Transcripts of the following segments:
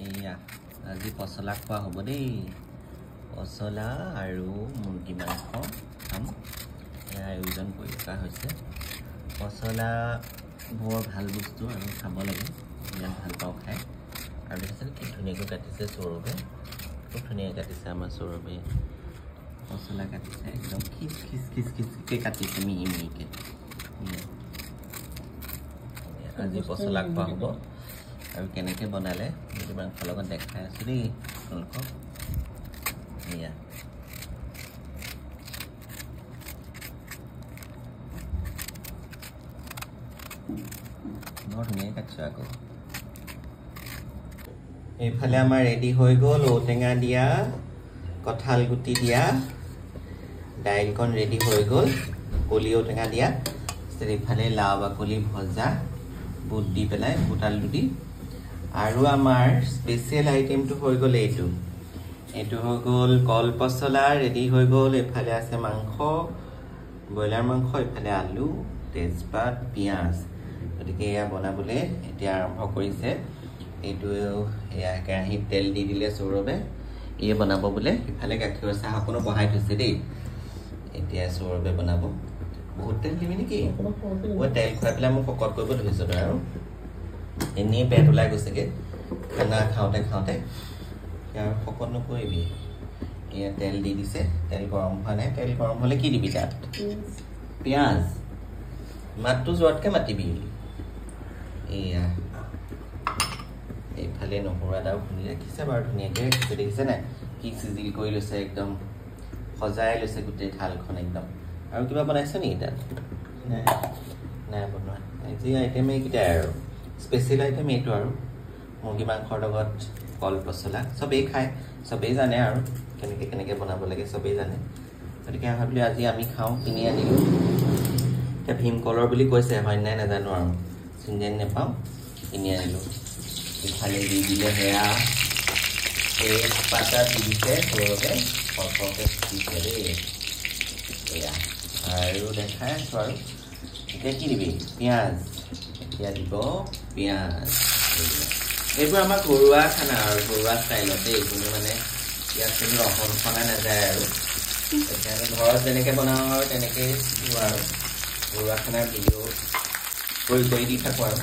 এয়া আজি পচলা খোৱা হ'ব দেই পচলা আৰু মুৰ্গী মাংস খাম এয়া আয়োজন কৰি থকা হৈছে পচলা বৰ ভাল বস্তু আমি খাব লাগে ইমান ভাল পাওঁ খাই আৰু দেখিছেনে কি ধুনীয়াকৈ কাটিছে সৌৰভে খুব ধুনীয়াকৈ কাটিছে আমাৰ সৌৰভে পচলা কাটিছে একদম খিচ খিচ খিচ খিচকৈ কাটিছে মিহি মিহিকৈ আজি পচলা খোৱা হ'ব আৰু কেনেকৈ বনালে মুৰ্গী মাংসৰ লগত দেখাই আছোঁ দেই আপোনালোকক এয়া বৰ ধুনীয়াকৈ কাটিছোঁ আকৌ এইফালে আমাৰ ৰেডি হৈ গ'ল ঔটেঙা দিয়া কঁঠাল গুটি দিয়া দাইলকণ ৰেডি হৈ গ'ল কলি ঔটেঙা দিয়া এইফালে লাও বাকলি ভজা বুট দি পেলাই বুট আলু দি আৰু আমাৰ স্পেচিয়েল আইটেমটো হৈ গ'ল এইটো হৈ গ'ল কল পচলা ৰেডি হৈ গ'ল এফালে আছে মাংস ব্ৰইলাৰ মাংস এফালে আলু তেজপাত পিঁয়াজ গতিকে এয়া বনাবলৈ এতিয়া আৰম্ভ কৰিছে এইটো এয়া কেৰাহীত তেল দি দিলে সৌৰভে এয়ে বনাব বোলে ইফালে গাখীৰৰ চাহ অকণো বহাই থৈছে দেই এতিয়া সৌৰভে বনাব বহুত তেল দিবি নেকি মই তেল খুৱাই পেলাই মোক শকত কৰিব ধৰিছোঁ আৰু এনেই পেট ওলাই গৈছেগৈ খানা খাওঁতে খাওঁতে আৰু শকত নকৰিবি এয়া তেল দি দিছে তেল গৰম হোৱা নাই তেল গৰম হ'লে কি দিবি তাত পিঁয়াজ মাতটো যোৱাতকৈ মাতিবি এয়া এইফালে নহৰু আদাও খুন্দি ৰাখিছে বাৰু ধুনীয়াকৈ ৰাখিছে দেখিছে নাই কি চিজিল কৰি লৈছে একদম সজাই লৈছে গোটেই থালখন একদম আৰু কিবা বনাইছে নেকি তাত নাই নাই বনোৱা আজি আইটেম এইকেইটাই আৰু স্পেচিয়েল আইটেম এইটো আৰু মুৰ্গী মাংসৰ লগত কল পচলা চবেই খায় চবেই জানে আৰু কেনেকৈ বনাব লাগে চবেই জানে গতিকে ভাবিলোঁ আজি আমি খাওঁ কিনি আনিলোঁ এতিয়া ভীমকলৰ বুলি কৈছে হয় নাই নাজানো আৰু চিনি নাপাওঁ কিনি আনিলোঁ ইফালে দি দিলে সেয়া তেজপাত দি দিছে সৌৰভে সৰহকৈ দিছে দেই এয়া আৰু দেখাই আছোঁ আৰু এতিয়া কি দিবি পিঁয়াজ এতিয়া দিব পিঁয়াজ এইবোৰ আমাৰ ঘৰুৱা খানা আৰু ঘৰুৱা ষ্টাইলতে কোনো মানে ইয়াত কোনো ৰহন খনা নাযায় আৰু ঘৰত যেনেকৈ বনাওঁ আৰু তেনেকৈ দিওঁ আৰু ঘৰুৱা খানাৰ ভিডিঅ' কৰি দি থাকোঁ আৰু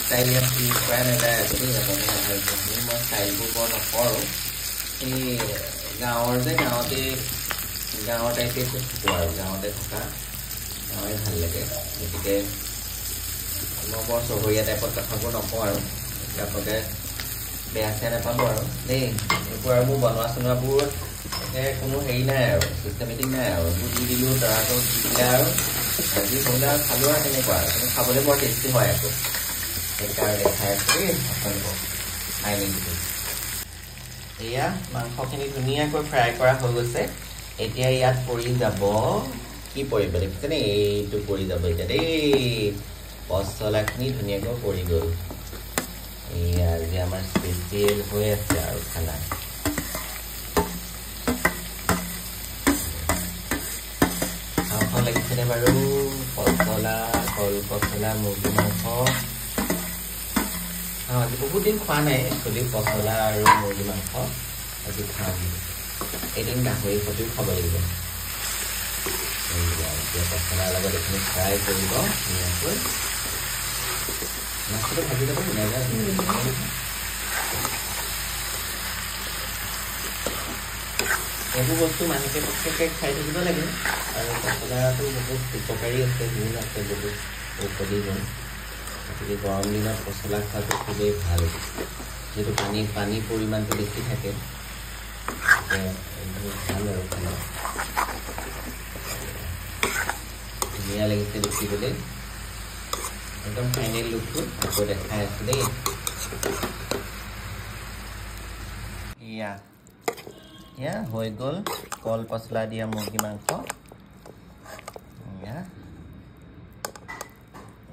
ষ্টাইল ইয়াত ইউজ কৰা নাযায় আৰু দেই মই ষ্টাইলবোৰ বৰ নকৰোঁ এই গাঁৱৰ যে গাঁৱৰ টাইপে থাকোঁ আৰু গাঁৱতে থকা গাঁৱে ভাল লাগে গতিকে মই বৰ চহৰীয়া টাইপত কথাবোৰ নকওঁ আৰু আপোনালোকে বেয়া চেয়া নাপাব আৰু দেই এইবোৰ আৰু মোৰ বনোৱা চনোৱাবোৰ কোনো হেৰি নাই আৰু চিষ্টেমেটিক নাই আৰু এইবোৰ দি দিলোঁ তৰাটো দি দিলে আৰু ভাজি হ'লে আৰু খালোঁ আৰু তেনেকুৱা আৰু কিন্তু খাবলৈ বৰ টেষ্টি হয় আকৌ সেইকাৰণে খাই আছোঁ দেই আপোনালোকক খাই মেলি এয়া মাংসখিনি ধুনীয়াকৈ ফ্ৰাই কৰা হৈ গৈছে এতিয়া ইয়াত পৰি যাব কি পৰিব দেখিছেনে এইটো পৰি যাব এতিয়া দেই পচলাখিনি ধুনীয়াকৈ পৰি গ'ল এয়া আজি আমাৰ স্পেচিয়েল হৈ আছে আৰু খানা খাওঁ লাগিছেনে বাৰু পচলা কল পচলা মুৰ্গী মাংস আজি বহুত দিন খোৱা নাই একচুৱেলি পচলা আৰু মুৰ্গী মাংস আজি খাম এদিন গাহৰি সৈতেও খাব লাগিব এতিয়া পচলাৰ লগত এইখিনি ফ্ৰাই কৰিব ধুনীয়াকৈ মাছটো ভাজি ল'ব ধুনীয়াকৈ এইবোৰ বস্তু মানুহকে প্ৰত্যেকে খাই থাকিব লাগে আৰু পচলাটো বহুত উপকাৰী আছে গুণ আছে বহুত ঔষধি গুণ গতিকে গৰম দিনত পচলা খোৱাটো খুবেই ভাল যিহেতু পানীৰ পৰিমাণটো বেছি থাকে বহুত ভাল আৰু খানা ধুনীয়া লাগিছে দেখিবলৈ একদম ফাইনেল লুকটো আকৌ দেখাই আছোঁ দেই এয়া হৈ গ'ল কল পচলা দিয়া মুৰ্গী মাংস এয়া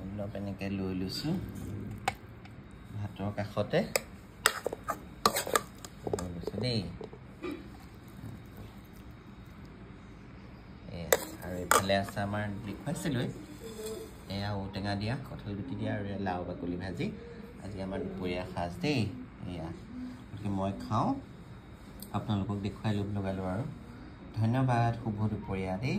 অলপ এনেকৈ লৈ লৈছোঁ ভাতৰ কাষতে লৈ লৈছোঁ দেই আৰু এইফালে আছে আমাৰ দেখুৱাইছিলোঁ এয়া ঔটেঙা দিয়া কঁঠাল গুটি দিয়া আৰু লাও বাকলি ভাজি আজি আমাৰ দুপৰীয়া সাজ দেই এয়া গতিকে মই খাওঁ আপোনালোকক দেখুৱাই লগালোঁ আৰু ধন্যবাদ শুভ দুপৰীয়া দেই